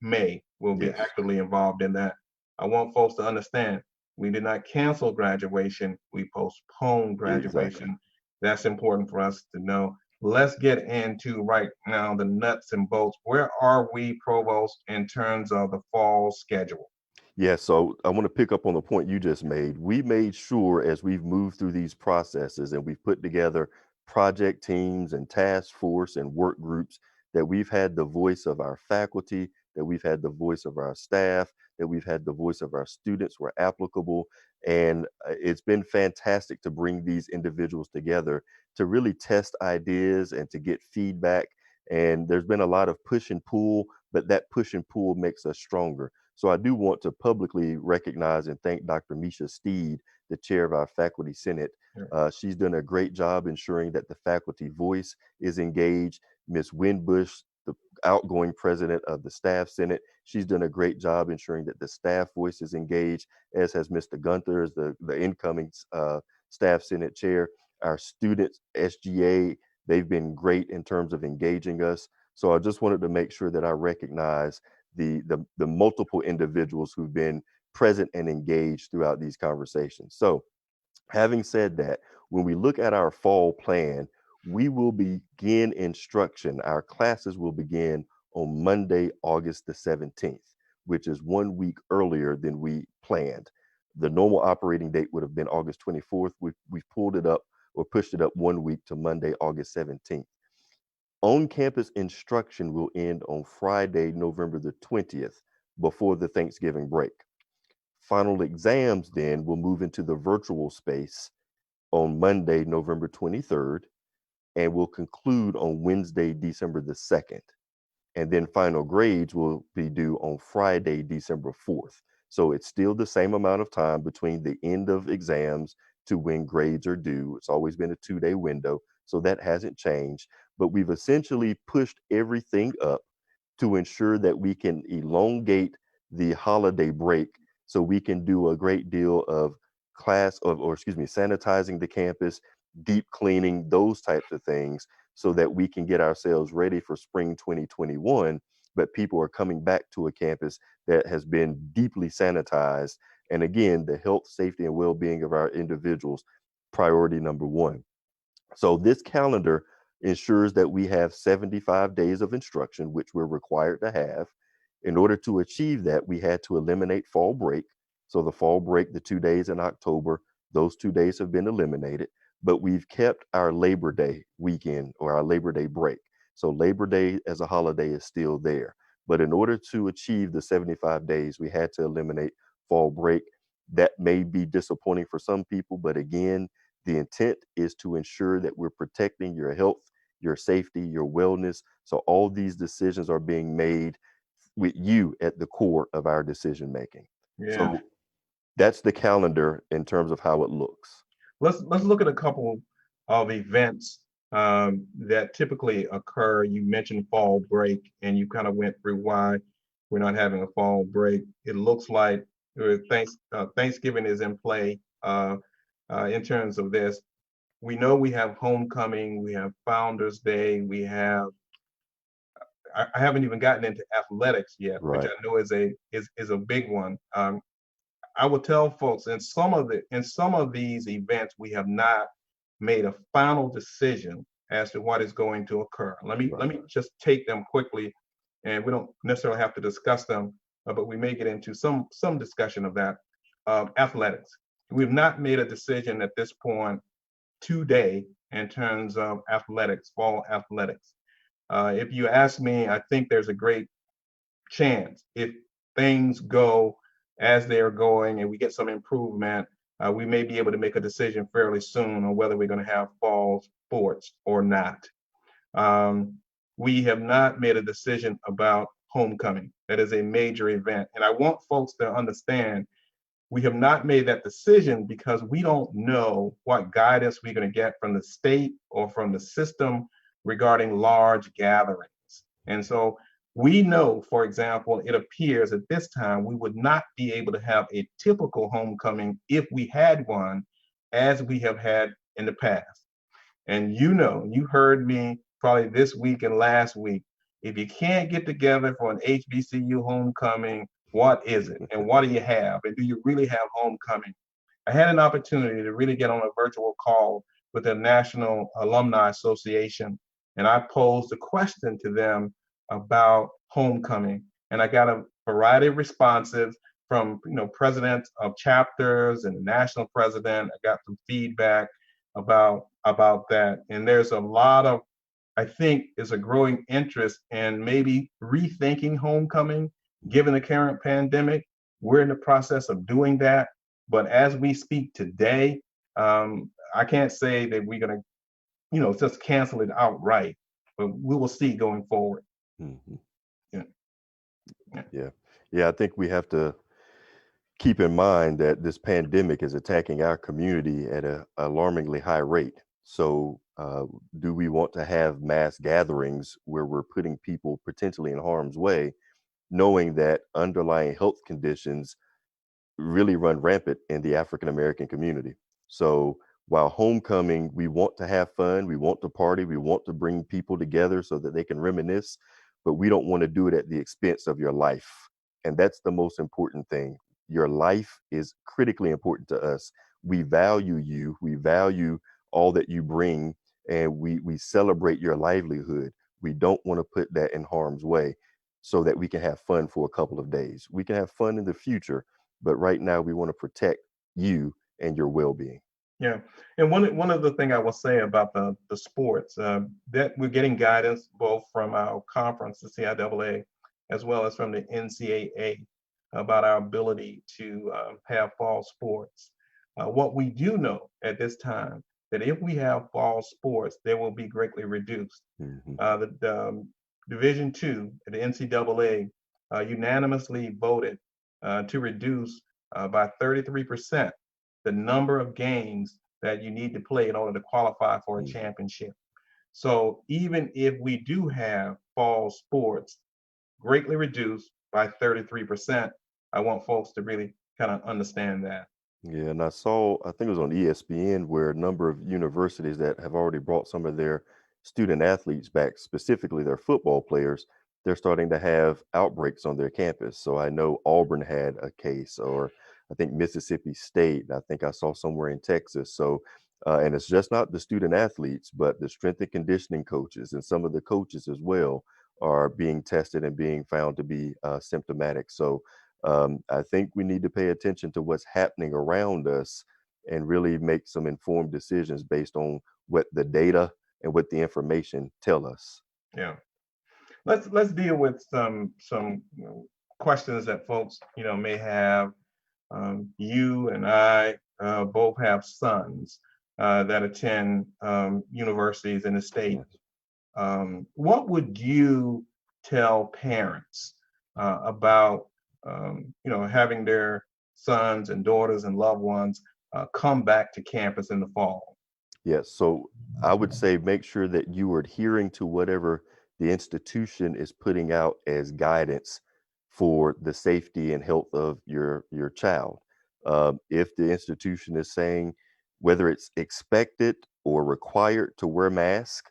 May will be yes, actively involved in that. I want folks to understand we did not cancel graduation, we postponed exactly. graduation. That's important for us to know. Let's get into right now the nuts and bolts. Where are we, Provost, in terms of the fall schedule? Yeah, so I want to pick up on the point you just made. We made sure as we've moved through these processes and we've put together project teams and task force and work groups that we've had the voice of our faculty, that we've had the voice of our staff, that we've had the voice of our students where applicable. And it's been fantastic to bring these individuals together to really test ideas and to get feedback. And there's been a lot of push and pull, but that push and pull makes us stronger. So I do want to publicly recognize and thank Dr. Misha Steed, the chair of our faculty senate. Yeah. She's done a great job ensuring that the faculty voice is engaged. Ms. Winbush, the outgoing president of the staff senate, she's done a great job ensuring that the staff voice is engaged, as has Mr. Gunther, as the incoming staff senate chair. Our students, SGA, they've been great in terms of engaging us. So I just wanted to make sure that I recognize the multiple individuals who've been present and engaged throughout these conversations. So Having said that, when we look at our fall plan, we will begin instruction. Our classes will begin on Monday, August the 17th, which is 1 week earlier than we planned. The normal operating date would have been August 24th. We've pulled it up or pushed it up 1 week to Monday, August 17th. On-campus instruction will end on Friday, November the 20th, before the Thanksgiving break. Final exams then will move into the virtual space on Monday, November 23rd, and will conclude on Wednesday, December the 2nd. And then final grades will be due on Friday, December 4th. So it's still the same amount of time between the end of exams to when grades are due. It's always been a 2-day window, so that hasn't changed. But we've essentially pushed everything up to ensure that we can elongate the holiday break so we can do a great deal of sanitizing the campus, deep cleaning, those types of things, so that we can get ourselves ready for spring 2021. But people are coming back to a campus that has been deeply sanitized. And again, the health, safety, and well-being of our individuals, priority number one. So this calendar ensures that we have 75 days of instruction, which we're required to have. In order to achieve that, we had to eliminate fall break. So the fall break, the 2 days in October, those 2 days have been eliminated, but we've kept our Labor Day weekend or our Labor Day break. So Labor Day as a holiday is still there. But in order to achieve the 75 days, we had to eliminate fall break. That may be disappointing for some people, but again, the intent is to ensure that we're protecting your health, your safety, your wellness. So all these decisions are being made with you at the core of our decision making. Yeah. So that's the calendar in terms of how it looks. Let's look at a couple of events that typically occur. You mentioned fall break, and you kind of went through why we're not having a fall break. It looks like Thanksgiving is in play in terms of this. We know we have homecoming, we have Founders Day, we have. I haven't even gotten into athletics yet, Right. which I know is a big one. I will tell folks in some of these events we have not made a final decision as to what is going to occur. Let me just take them quickly, and we don't necessarily have to discuss them, but we may get into some discussion of that. Athletics. We've not made a decision at this point today in terms of athletics, fall athletics. If you ask me, I think there's a great chance if things go as they're going and we get some improvement, we may be able to make a decision fairly soon on whether we're going to have fall sports or not. We have not made a decision about homecoming. That is a major event. And I want folks to understand we have not made that decision because we don't know what guidance we're going to get from the state or from the system regarding large gatherings. And so we know, for example, it appears at this time we would not be able to have a typical homecoming if we had one as we have had in the past. And you heard me probably this week and last week. If you can't get together for an HBCU homecoming, what is it? And what do you have? And do you really have homecoming? I had an opportunity to really get on a virtual call with the National Alumni Association, and I posed a question to them about homecoming. And I got a variety of responses from presidents of chapters and the national president. I got some feedback about that. And there's a lot of, I think, is a growing interest in maybe rethinking homecoming given the current pandemic. We're in the process of doing that. But as we speak today, I can't say that we're going to, just cancel it outright, but we will see going forward. Mm-hmm. Yeah. Yeah, I think we have to keep in mind that this pandemic is attacking our community at an alarmingly high rate. So do we want to have mass gatherings where we're putting people potentially in harm's way, knowing that underlying health conditions really run rampant in the African American community? So while homecoming, we want to have fun, we want to party, we want to bring people together so that they can reminisce, but we don't want to do it at the expense of your life. And that's the most important thing. Your life is critically important to us. we value you, we value all that you bring, and we celebrate your livelihood. We don't want to put that in harm's way so that we can have fun for a couple of days. We can have fun in the future, but right now we want to protect you and your well-being. Yeah, and one of the thing I will say about the sports that we're getting guidance both from our conference, the CIAA, as well as from the NCAA about our ability to have fall sports. What we do know at this time that if we have fall sports, they will be greatly reduced. Hmm. The Division Two at the NCAA unanimously voted to reduce by 33% the number of games that you need to play in order to qualify for a championship. So even if we do have fall sports greatly reduced by 33%, I want folks to really kind of understand that. Yeah, and I saw, I think it was on ESPN, where a number of universities that have already brought some of their student athletes back, specifically their football players, they're starting to have outbreaks on their campus. So I know Auburn had a case, or I think Mississippi State, and I think I saw somewhere in Texas. So, and it's just not the student athletes, but the strength and conditioning coaches and some of the coaches as well are being tested and being found to be symptomatic. So, I think we need to pay attention to what's happening around us and really make some informed decisions based on what the data and what the information tell us. Yeah. Let's deal with some questions that folks may have. You and I both have sons that attend universities in the state. Yes. What would you tell parents about having their sons and daughters and loved ones come back to campus in the fall? Yes. So I would say make sure that you are adhering to whatever the institution is putting out as guidance for the safety and health of your child. If the institution is saying whether it's expected or required to wear mask,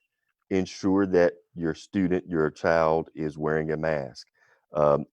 ensure that your student, your child, is wearing a mask.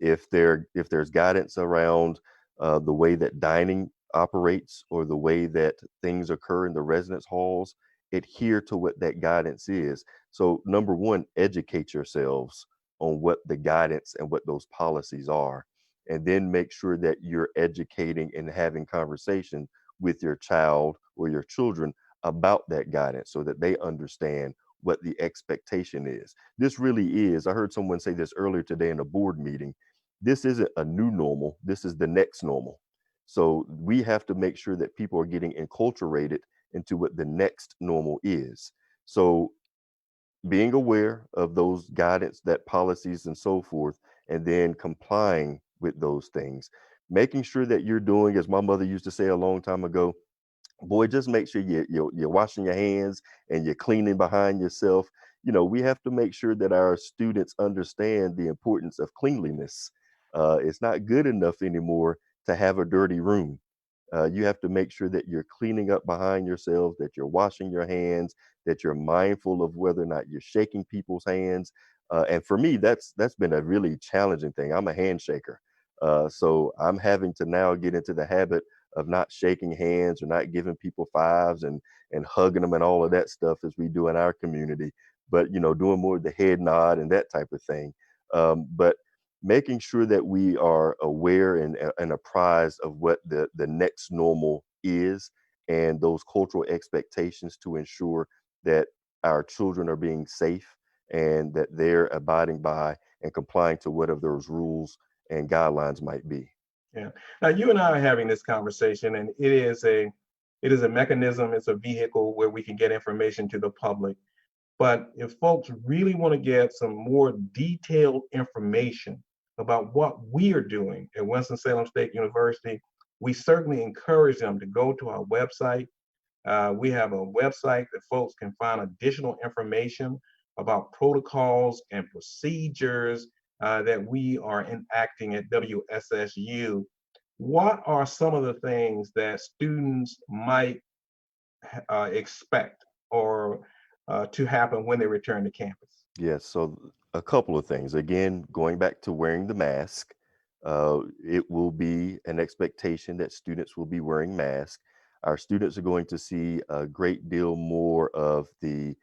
If there's guidance around the way that dining operates or the way that things occur in the residence halls, adhere to what that guidance is. So, number one, educate yourselves on what the guidance and what those policies are. And then make sure that you're educating and having conversation with your child or your children about that guidance so that they understand what the expectation is. This really is, I heard someone say this earlier today in a board meeting. This isn't a new normal, this is the next normal. So we have to make sure that people are getting enculturated into what the next normal is. So being aware of those guidance, that policies and so forth, and then complying with those things, making sure that you're doing, as my mother used to say a long time ago, boy, just make sure you're washing your hands and you're cleaning behind yourself. We have to make sure that our students understand the importance of cleanliness. It's not good enough anymore to have a dirty room. You have to make sure that you're cleaning up behind yourselves, that you're washing your hands, that you're mindful of whether or not you're shaking people's hands. And for me, that's been a really challenging thing. I'm a handshaker, so I'm having to now get into the habit of not shaking hands or not giving people fives and hugging them and all of that stuff as we do in our community. But doing more of the head nod and that type of thing. But making sure that we are aware and apprised of what the next normal is and those cultural expectations to ensure that our children are being safe and that they're abiding by and complying to whatever those rules and guidelines might be. Yeah. Now you and I are having this conversation, and it is a mechanism, it's a vehicle where we can get information to the public. But if folks really want to get some more detailed information about what we are doing at Winston-Salem State University, we certainly encourage them to go to our website. We have a website that folks can find additional information about protocols and procedures that we are enacting at WSSU. What are some of the things that students might expect or to happen when they return to campus? Yes, so a couple of things. Again, going back to wearing the mask, it will be an expectation that students will be wearing masks. Our students are going to see a great deal more of the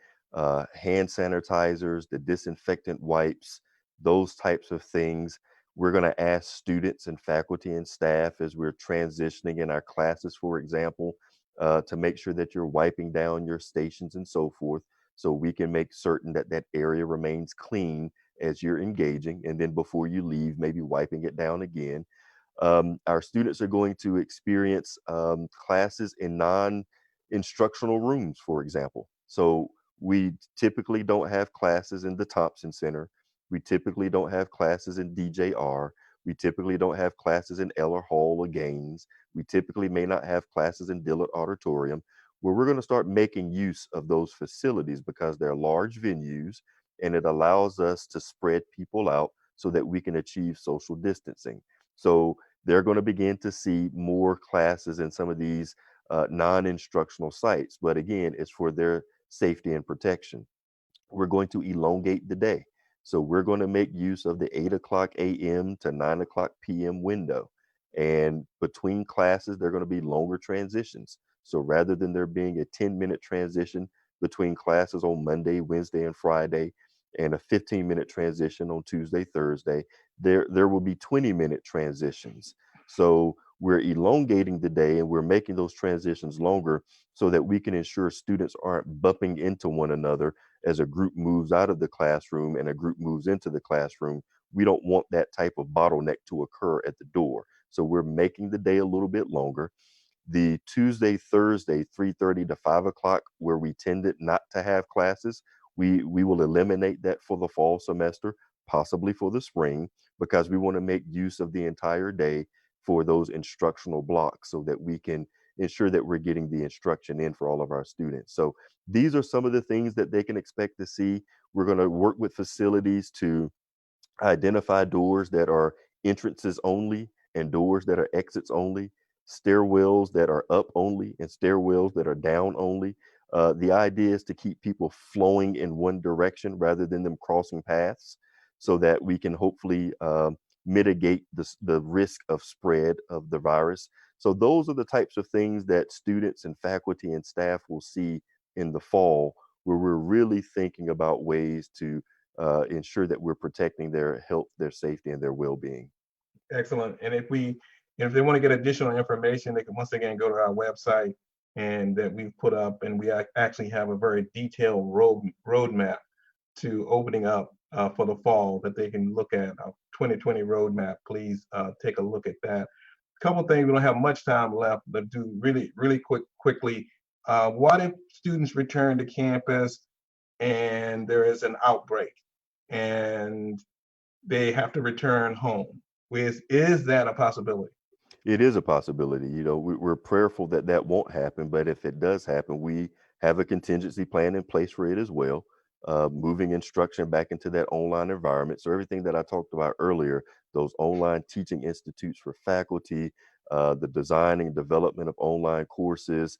hand sanitizers, the disinfectant wipes, those types of things. We're going to ask students and faculty and staff as we're transitioning in our classes, for example, to make sure that you're wiping down your stations and so forth, so we can make certain that that area remains clean as you're engaging. And then before you leave, maybe wiping it down again. Our students are going to experience classes in non-instructional rooms, for example. So we typically don't have classes in the Thompson Center. We typically don't have classes in DJR. We typically don't have classes in Eller Hall or Gaines. We typically may not have classes in Dillard Auditorium, where we're going to start making use of those facilities because they're large venues and it allows us to spread people out so that we can achieve social distancing. So they're going to begin to see more classes in some of these non-instructional sites. But again, it's for their safety and protection. We're going to elongate the day. So we're going to make use of the 8 o'clock a.m. to 9 o'clock p.m. window. And between classes, they're going to be longer transitions. So rather than there being a 10-minute transition between classes on Monday, Wednesday, and Friday, and a 15-minute transition on Tuesday, Thursday, there will be 20-minute transitions. So we're elongating the day and we're making those transitions longer so that we can ensure students aren't bumping into one another as a group moves out of the classroom and a group moves into the classroom. We don't want that type of bottleneck to occur at the door. So we're making the day a little bit longer. The Tuesday, Thursday, 3:30 to 5 o'clock, where we tended not to have classes, we will eliminate that for the fall semester, possibly for the spring, because we want to make use of the entire day for those instructional blocks so that we can ensure that we're getting the instruction in for all of our students. So these are some of the things that they can expect to see. We're going to work with facilities to identify doors that are entrances only and doors that are exits only, stairwells that are up only and stairwells that are down only. The idea is to keep people flowing in one direction rather than them crossing paths so that we can hopefully mitigate the risk of spread of the virus. So those are the types of things that students and faculty and staff will see in the fall, where we're really thinking about ways to ensure that we're protecting their health, their safety, and their well-being. Excellent. And if they want to get additional information, they can once again go to our website and that we've put up, and we actually have a very detailed roadmap to opening up for the fall that they can look at. Our 2020 roadmap. Please take a look at that. A couple of things. We don't have much time left, but do really quickly. What if students return to campus and there is an outbreak and they have to return home? Is that a possibility? It is a possibility. We're prayerful that that won't happen, but if it does happen, we have a contingency plan in place for it as well. Moving instruction back into that online environment. So everything that I talked about earlier, those online teaching institutes for faculty, the designing and development of online courses,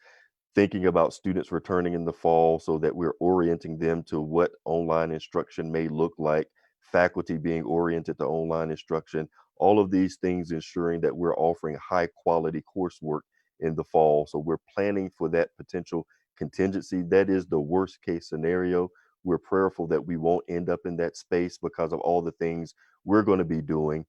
thinking about students returning in the fall so that we're orienting them to what online instruction may look like, faculty being oriented to online instruction, all of these things ensuring that we're offering high quality coursework in the fall. So we're planning for that potential contingency. That is the worst case scenario. We're prayerful that we won't end up in that space because of all the things we're going to be doing.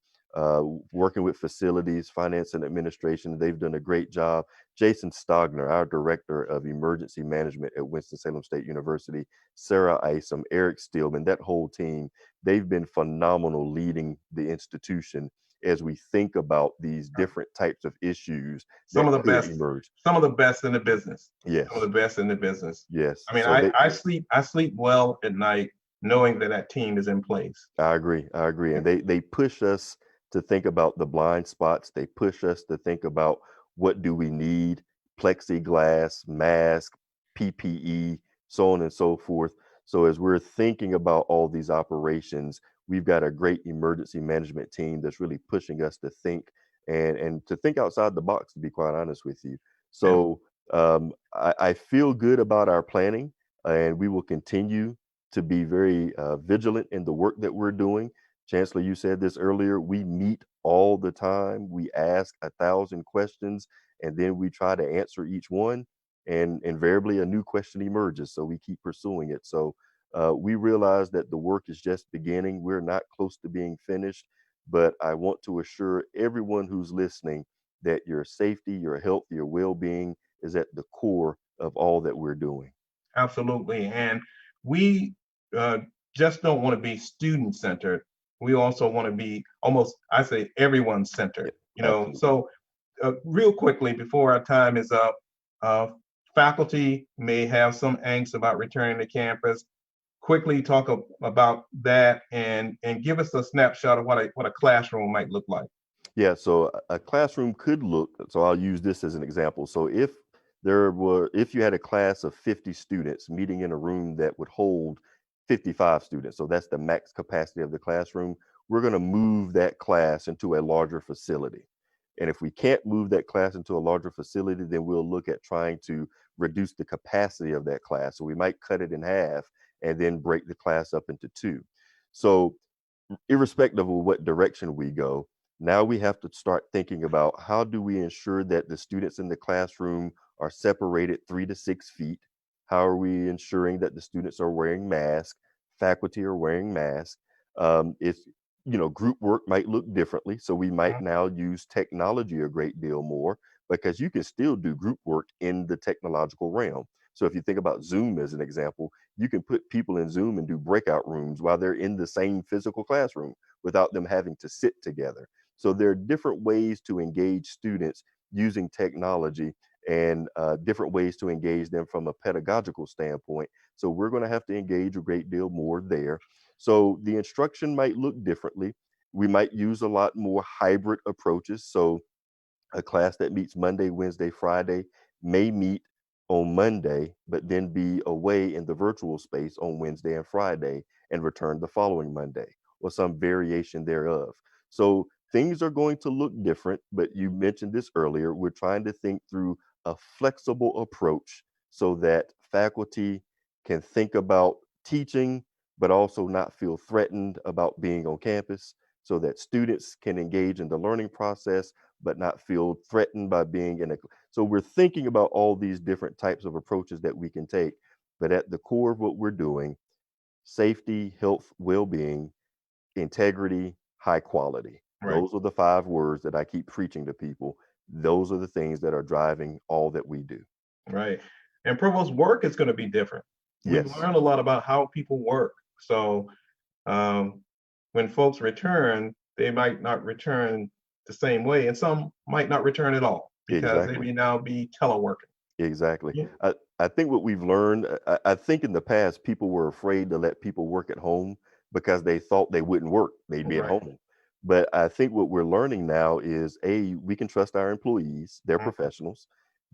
Working with facilities, finance, and administration, they've done a great job. Jason Stogner, our Director of Emergency Management at Winston-Salem State University, Sarah Isom, Eric Steelman, that whole team, they've been phenomenal leading the institution as we think about these different types of issues Some that of the could best, emerge. some of the best in the business. Some of Yes, the best in the business. yes. I mean, So I sleep well at night knowing that team is in place. I agree. I agree. And they push us to think about the blind spots. They push us to think about what do we need, plexiglass, mask, PPE, so on and so forth. So as we're thinking about all these operations, we've got a great emergency management team that's really pushing us to think and to think outside the box, to be quite honest with you. Yeah. So I feel good about our planning, and we will continue to be very vigilant in the work that we're doing. Chancellor, you said this earlier, we meet all the time. We ask 1,000 questions and then we try to answer each one, and invariably a new question emerges. So we keep pursuing it. So we realize that the work is just beginning. We're not close to being finished, but I want to assure everyone who's listening that your safety, your health, your well-being is at the core of all that we're doing. Absolutely. And we uh, just don't want to be student centered. We also want to be almost, I say, everyone centered. Yeah, absolutely. So real quickly before our time is up, uh, faculty may have some angst about returning to campus. Quickly talk about that and give us a snapshot of what a classroom might look like. Yeah, so a classroom could look, so I'll use this as an example. So if you had a class of 50 students meeting in a room that would hold 55 students, so that's the max capacity of the classroom, we're going to move that class into a larger facility. And if we can't move that class into a larger facility, then we'll look at trying to reduce the capacity of that class. So we might cut it in half and then break the class up into two. So irrespective of what direction we go, now we have to start thinking about how do we ensure that the students in the classroom are separated 3 to 6 feet? How are we ensuring that the students are wearing masks, faculty are wearing masks? If group work might look differently, so we might now use technology a great deal more because you can still do group work in the technological realm. So if you think about Zoom as an example, you can put people in Zoom and do breakout rooms while they're in the same physical classroom without them having to sit together. So there are different ways to engage students using technology and different ways to engage them from a pedagogical standpoint. So we're going to have to engage a great deal more there. So the instruction might look differently. We might use a lot more hybrid approaches. So a class that meets Monday, Wednesday, Friday may meet on Monday, but then be away in the virtual space on Wednesday and Friday and return the following Monday or some variation thereof. So things are going to look different, but you mentioned this earlier. We're trying to think through a flexible approach so that faculty can think about teaching, but also not feel threatened about being on campus, so that students can engage in the learning process but not feel threatened by being in a. So we're thinking about all these different types of approaches that we can take, but at the core of what we're doing, safety, health, well-being, integrity, high quality. Right, Those are the 5 words that I keep preaching to people. Those are the things that are driving all that we do. right. And provost, work is going to be different. We've Yes, learned a lot about how people work. So um, when folks return, they might not return the same way, and some might not return at all because they exactly. may now be teleworking. Exactly. Yeah. I think what we've learned, I think in the past, people were afraid to let people work at home because they thought they wouldn't work, they'd be at Right. home. But I think what we're learning now is A, we can trust our employees, they're Mm. professionals.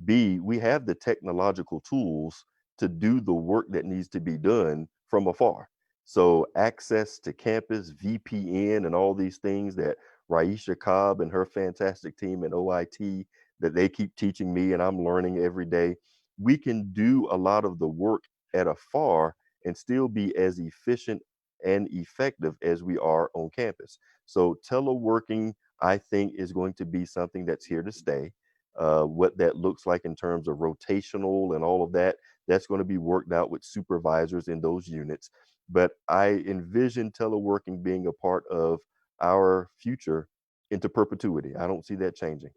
B, we have the technological tools to do the work that needs to be done from afar. So access to campus, VPN, and all these things that Raisha Cobb and her fantastic team at OIT that they keep teaching me and I'm learning every day. We can do a lot of the work at afar and still be as efficient and effective as we are on campus. So teleworking, I think, is going to be something that's here to stay. What that looks like in terms of rotational and all of that, that's going to be worked out with supervisors in those units. But I envision teleworking being a part of our future into perpetuity. I don't see that changing.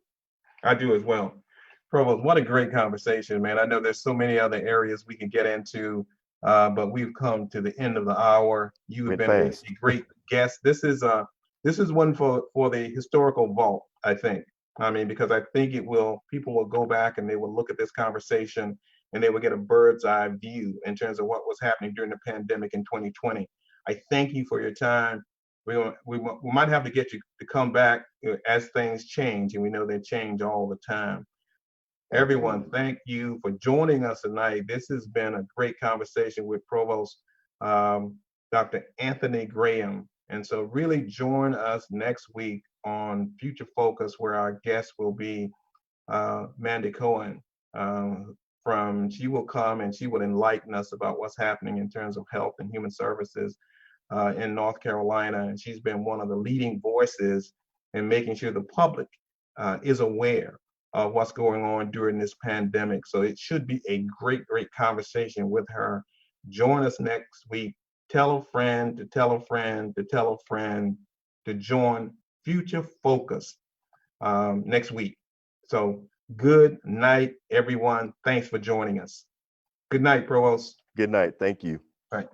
I do as well. Provost, what a great conversation, man. I know there's so many other areas we can get into, but we've come to the end of the hour. You have Went been fast. a great guest. This is one for the historical vault, I think. I mean, because I think people will go back and they will look at this conversation and they will get a bird's eye view in terms of what was happening during the pandemic in 2020. I thank you for your time. We might have to get you to come back as things change, and we know they change all the time. Everyone, Absolutely. thank you for joining us tonight. This has been a great conversation with Provost um, Dr. Anthony Graham. And so really join us next week on Future Focus, where our guest will be Mandy Cohen. She will come and she will enlighten us about what's happening in terms of health and human services in North Carolina. And she's been one of the leading voices in making sure the public is aware of what's going on during this pandemic. So it should be a great, great conversation with her. Join us next week. Tell a friend to tell a friend to tell a friend to join Future Focus next week. So good night, everyone. Thanks for joining us. Good night, Provost. Good night. Thank you. All right.